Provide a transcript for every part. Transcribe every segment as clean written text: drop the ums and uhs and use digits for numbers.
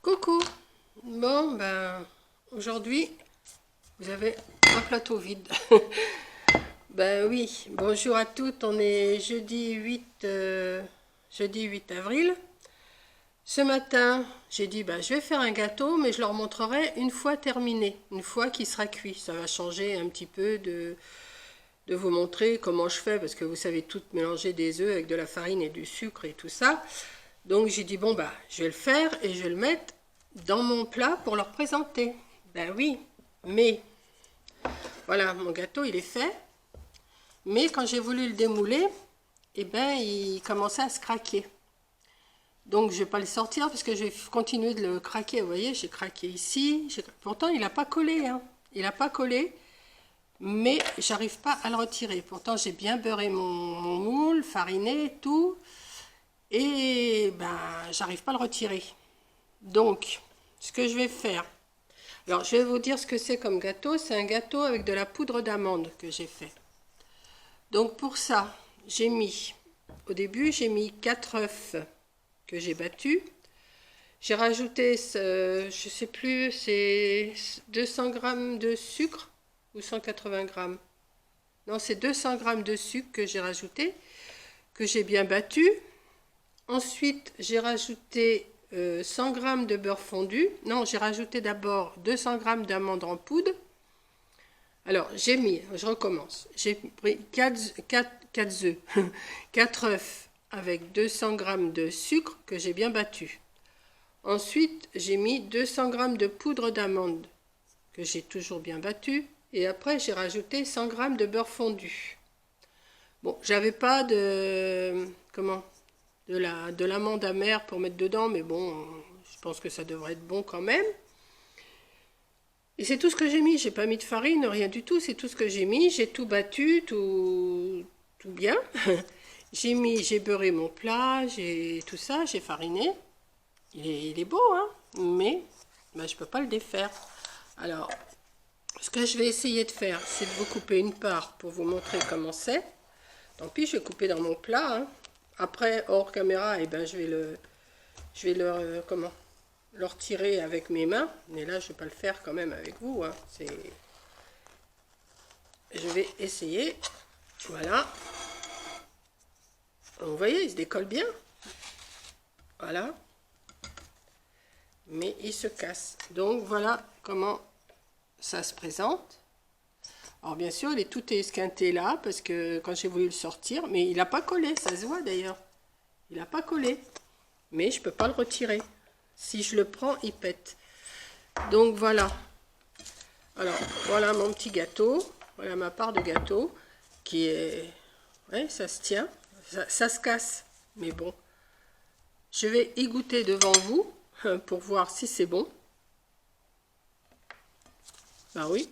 Coucou. Bon, ben, aujourd'hui, vous avez un plateau vide. Ben oui, bonjour à toutes. On est jeudi 8 avril. Ce matin, j'ai dit, ben, je vais faire un gâteau, mais je leur montrerai une fois terminé, une fois qu'il sera cuit. Ça va changer un petit peu de vous montrer comment je fais, parce que vous savez tout mélanger des œufs avec de la farine et du sucre et tout ça. Donc j'ai dit, bon, bah, je vais le faire et je vais le mettre dans mon plat pour leur présenter. Ben oui, mais voilà, mon gâteau, il est fait. Mais quand j'ai voulu le démouler, eh ben, il commençait à se craquer. Donc je vais pas le sortir parce que je vais continuer de le craquer. Vous voyez, j'ai craqué ici. Pourtant, il n'a pas collé. Hein. Il n'a pas collé. Mais j'arrive pas à le retirer. Pourtant, j'ai bien beurré mon moule, fariné, tout. Et ben, j'arrive pas à le retirer. Donc, ce que je vais faire, alors je vais vous dire ce que c'est comme gâteau. C'est un gâteau avec de la poudre d'amande que j'ai fait. Donc pour ça, au début, j'ai mis 4 œufs que j'ai battus. J'ai rajouté, je sais plus, c'est 200 grammes de sucre ou 180 grammes. Non, c'est 200 grammes de sucre que j'ai rajouté, que j'ai bien battu. Ensuite, j'ai rajouté 100 grammes de beurre fondu. Non, j'ai rajouté d'abord 200 grammes d'amandes en poudre. Alors, je recommence. J'ai pris 4 œufs, 4 œufs avec 200 grammes de sucre que j'ai bien battu. Ensuite, j'ai mis 200 grammes de poudre d'amande que j'ai toujours bien battu. Et après, j'ai rajouté 100 grammes de beurre fondu. Bon, j'avais pas de l'amande amère pour mettre dedans, mais bon, je pense que ça devrait être bon quand même. Et c'est tout ce que j'ai mis, j'ai pas mis de farine, rien du tout, c'est tout ce que j'ai mis, j'ai tout battu, tout bien. J'ai beurré mon plat, j'ai tout ça, j'ai fariné. Il est beau, hein, mais ben, je peux pas le défaire. Alors, ce que je vais essayer de faire, c'est de vous couper une part pour vous montrer comment c'est. Tant pis, je vais couper dans mon plat, hein. Après, hors caméra, eh ben, le retirer avec mes mains. Mais là, je ne vais pas le faire quand même avec vous. Hein. Je vais essayer. Voilà. Vous voyez, il se décolle bien. Voilà. Mais il se casse. Donc, voilà comment ça se présente. Alors, bien sûr, il est tout esquinté là, parce que quand j'ai voulu le sortir, mais il n'a pas collé, ça se voit d'ailleurs. Il n'a pas collé. Mais je ne peux pas le retirer. Si je le prends, il pète. Donc voilà. Alors, voilà mon petit gâteau. Voilà ma part de gâteau qui est... Ouais, ça se tient. Ça se casse. Mais bon. Je vais y goûter devant vous pour voir si c'est bon. Ben oui.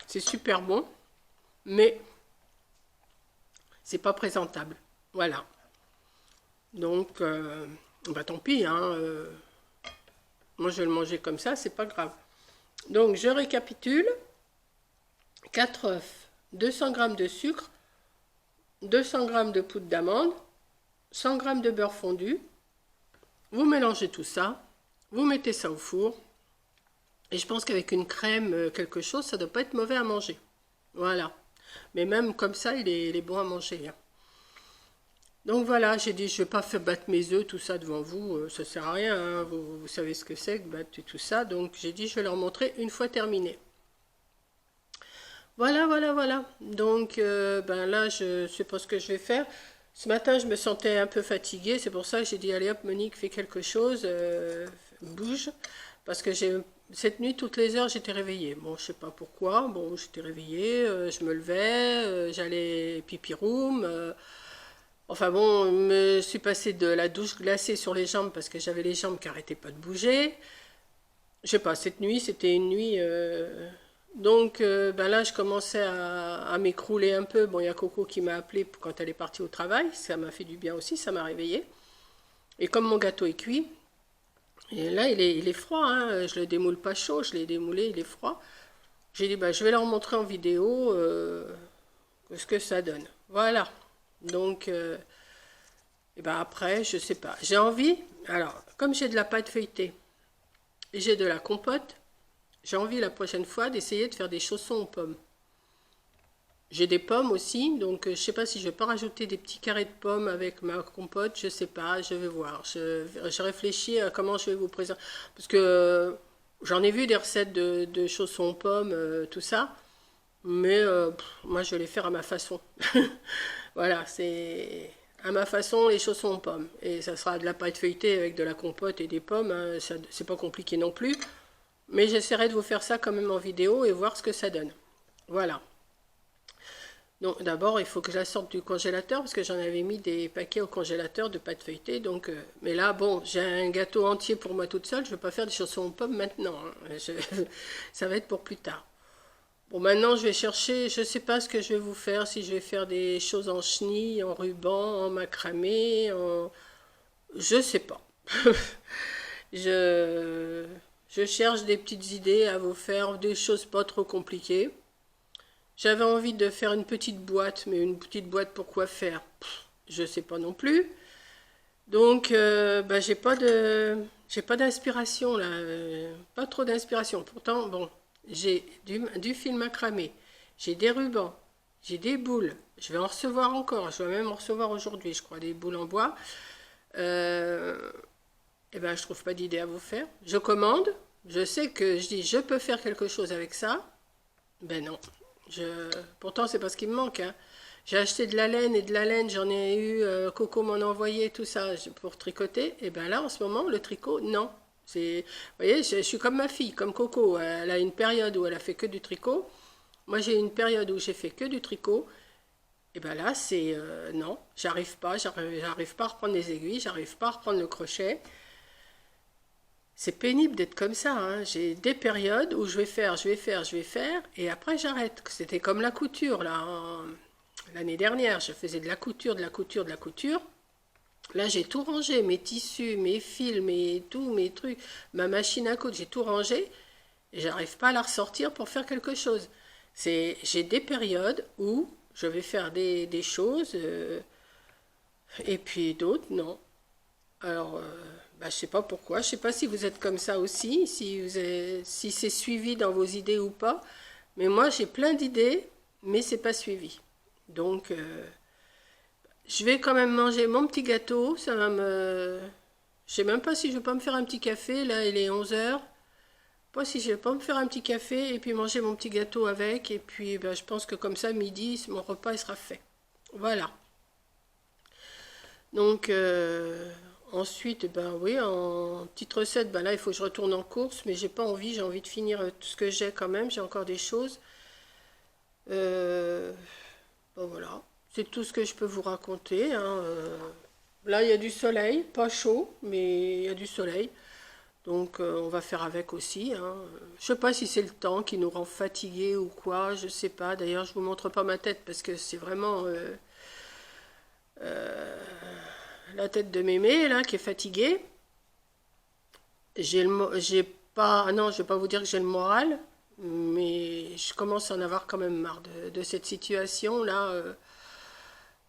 C'est super bon. Mais c'est pas présentable. Voilà. Donc, bah tant pis, hein. Moi, je vais le manger comme ça, c'est pas grave. Donc, je récapitule. 4 œufs, 200 g de sucre, 200 g de poudre d'amande, 100 g de beurre fondu. Vous mélangez tout ça, vous mettez ça au four. Et je pense qu'avec une crème, quelque chose, ça ne doit pas être mauvais à manger. Voilà. Mais même comme ça, il est bon à manger. Hein. Donc voilà, j'ai dit, je ne vais pas faire battre mes œufs, tout ça devant vous, ça ne sert à rien, hein, vous savez ce que c'est que battre tout ça. Donc j'ai dit, je vais leur montrer une fois terminé. Voilà, voilà, voilà. Donc ben là, je ne sais pas ce que je vais faire. Ce matin, je me sentais un peu fatiguée, c'est pour ça que j'ai dit, allez hop, Monique, fais quelque chose, bouge. Parce que cette nuit, toutes les heures, j'étais réveillée. Bon, je sais pas pourquoi, bon, j'étais réveillée, je me levais, j'allais pipi room. Enfin bon, je me suis passée de la douche glacée sur les jambes parce que j'avais les jambes qui n'arrêtaient pas de bouger. Je sais pas, cette nuit, c'était une nuit... Donc ben là, je commençais à m'écrouler un peu. Bon, il y a Coco qui m'a appelé quand elle est partie au travail. Ça m'a fait du bien aussi, ça m'a réveillée. Et comme mon gâteau est cuit, et là, il est froid. Hein, je le démoule pas chaud, je l'ai démoulé, il est froid. J'ai dit, ben, je vais leur montrer en vidéo ce que ça donne. Voilà. Donc... et ben après, je sais pas. J'ai envie. Alors, comme j'ai de la pâte feuilletée et j'ai de la compote, j'ai envie la prochaine fois d'essayer de faire des chaussons aux pommes. J'ai des pommes aussi, donc je sais pas si je vais pas rajouter des petits carrés de pommes avec ma compote, je sais pas, je vais voir. Je réfléchis à comment je vais vous présenter. Parce que j'en ai vu des recettes de chaussons aux pommes, tout ça, mais moi je vais les faire à ma façon. Voilà, c'est à ma façon les chaussons aux pommes. Et ça sera de la pâte feuilletée avec de la compote et des pommes, hein, c'est pas compliqué non plus. Mais j'essaierai de vous faire ça quand même en vidéo et voir ce que ça donne. Voilà. Donc d'abord, il faut que je la sorte du congélateur parce que j'en avais mis des paquets au congélateur de pâte feuilletée. Donc, mais là, bon, j'ai un gâteau entier pour moi toute seule. Je ne vais pas faire des chaussons aux pommes maintenant, hein. Ça va être pour plus tard. Bon, maintenant, je vais chercher, je ne sais pas ce que je vais vous faire, si je vais faire des choses en chenille, en ruban, en macramé, je ne sais pas. je... je cherche des petites idées à vous faire, des choses pas trop compliquées. J'avais envie de faire une petite boîte, mais une petite boîte pour quoi faire? Je sais pas non plus. Donc, bah, j'ai pas d'inspiration là, pas trop d'inspiration. Pourtant, bon, j'ai du fil macramé, j'ai des rubans, j'ai des boules. Je vais en recevoir encore. Je vais même en recevoir aujourd'hui, je crois, des boules en bois. Et ben, je trouve pas d'idée à vous faire. Je commande. Je sais que je dis, je peux faire quelque chose avec ça. Ben non. Pourtant, c'est pas ce qui me manque, hein. J'ai acheté de la laine et de la laine, j'en ai eu, Coco m'en a envoyé, tout ça, pour tricoter. Et bien là, en ce moment, le tricot, non. Vous voyez, je suis comme ma fille, comme Coco. Elle a une période où elle a fait que du tricot. Moi, j'ai une période où j'ai fait que du tricot. Et bien là, c'est non, j'arrive pas à reprendre les aiguilles, j'arrive pas à reprendre le crochet. C'est pénible d'être comme ça, hein. J'ai des périodes où je vais faire, et après j'arrête. C'était comme la couture, là. L'année dernière, je faisais de la couture. Là, j'ai tout rangé, mes tissus, mes fils, mes trucs, ma machine à coudre, j'ai tout rangé, et j'arrive pas à la ressortir pour faire quelque chose. J'ai des périodes où je vais faire des choses, et puis d'autres, non. Alors, bah, je sais pas pourquoi, je sais pas si vous êtes comme ça aussi, si c'est suivi dans vos idées ou pas, mais moi j'ai plein d'idées, mais c'est pas suivi. Donc, je vais quand même manger mon petit gâteau, ça va me... Je sais même pas si je vais pas me faire un petit café, là il est 11 heures. Pas si je vais pas me faire un petit café et puis manger mon petit gâteau avec, et puis ben, je pense que comme ça, midi, mon repas il sera fait. Voilà. Donc, ensuite, ben oui, en petite recette, ben là, il faut que je retourne en course, mais j'ai pas envie, j'ai envie de finir tout ce que j'ai quand même, j'ai encore des choses. Ben voilà, c'est tout ce que je peux vous raconter, hein. Là, il y a du soleil, pas chaud, mais il y a du soleil. Donc, on va faire avec aussi, hein. Je sais pas si c'est le temps qui nous rend fatigués ou quoi, je sais pas. D'ailleurs, je vous montre pas ma tête parce que c'est vraiment... la tête de mémé là qui est fatiguée. J'ai pas, non, je vais pas vous dire que j'ai le moral, mais je commence à en avoir quand même marre de cette situation là,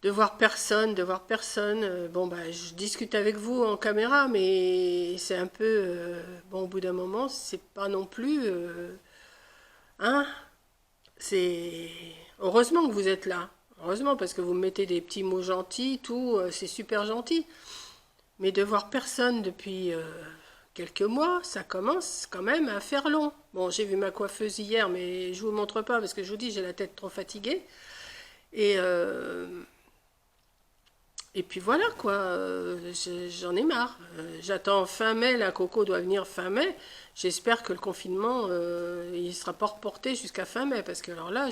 de voir personne, bon bah je discute avec vous en caméra, mais c'est un peu, bon au bout d'un moment c'est pas non plus, hein, c'est heureusement que vous êtes là. Heureusement, parce que vous me mettez des petits mots gentils, tout, c'est super gentil. Mais de voir personne depuis quelques mois, ça commence quand même à faire long. Bon, j'ai vu ma coiffeuse hier, mais je vous montre pas parce que je vous dis, j'ai la tête trop fatiguée. Et, euh, et puis voilà, quoi, j'en ai marre. J'attends fin mai, la Coco doit venir fin mai. J'espère que le confinement, il sera pas reporté jusqu'à fin mai, parce que alors là,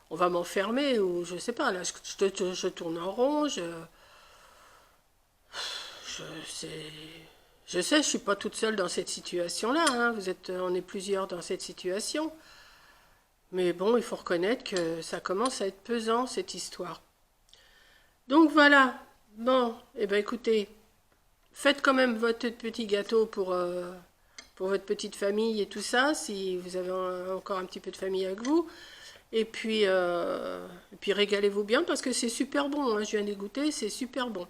on va m'enfermer, ou je sais pas, là, je tourne en rond, je, sais, je suis pas toute seule dans cette situation-là, hein. On est plusieurs dans cette situation. Mais bon, il faut reconnaître que ça commence à être pesant, cette histoire. Donc voilà, bon, eh ben écoutez, faites quand même votre petit gâteau pour votre petite famille et tout ça, si vous avez encore un petit peu de famille avec vous. Et puis régalez-vous bien parce que c'est super bon, hein, je viens de goûter, c'est super bon.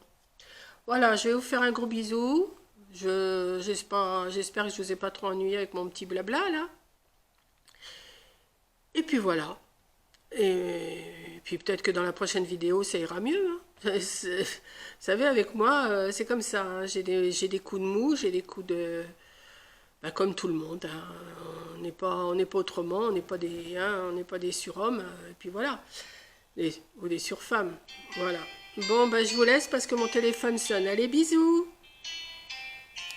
Voilà, je vais vous faire un gros bisou. J'espère que je vous ai pas trop ennuyé avec mon petit blabla là. Et puis voilà. Et puis peut-être que dans la prochaine vidéo, ça ira mieux, hein. Vous savez, avec moi, c'est comme ça, hein. J'ai des coups de mou, j'ai des coups de... Bah, comme tout le monde, hein. On n'est pas autrement, on n'est pas des, hein, on n'est pas des surhommes, et puis voilà. Ou des surfemmes, voilà. Bon, bah, je vous laisse parce que mon téléphone sonne. Allez, bisous!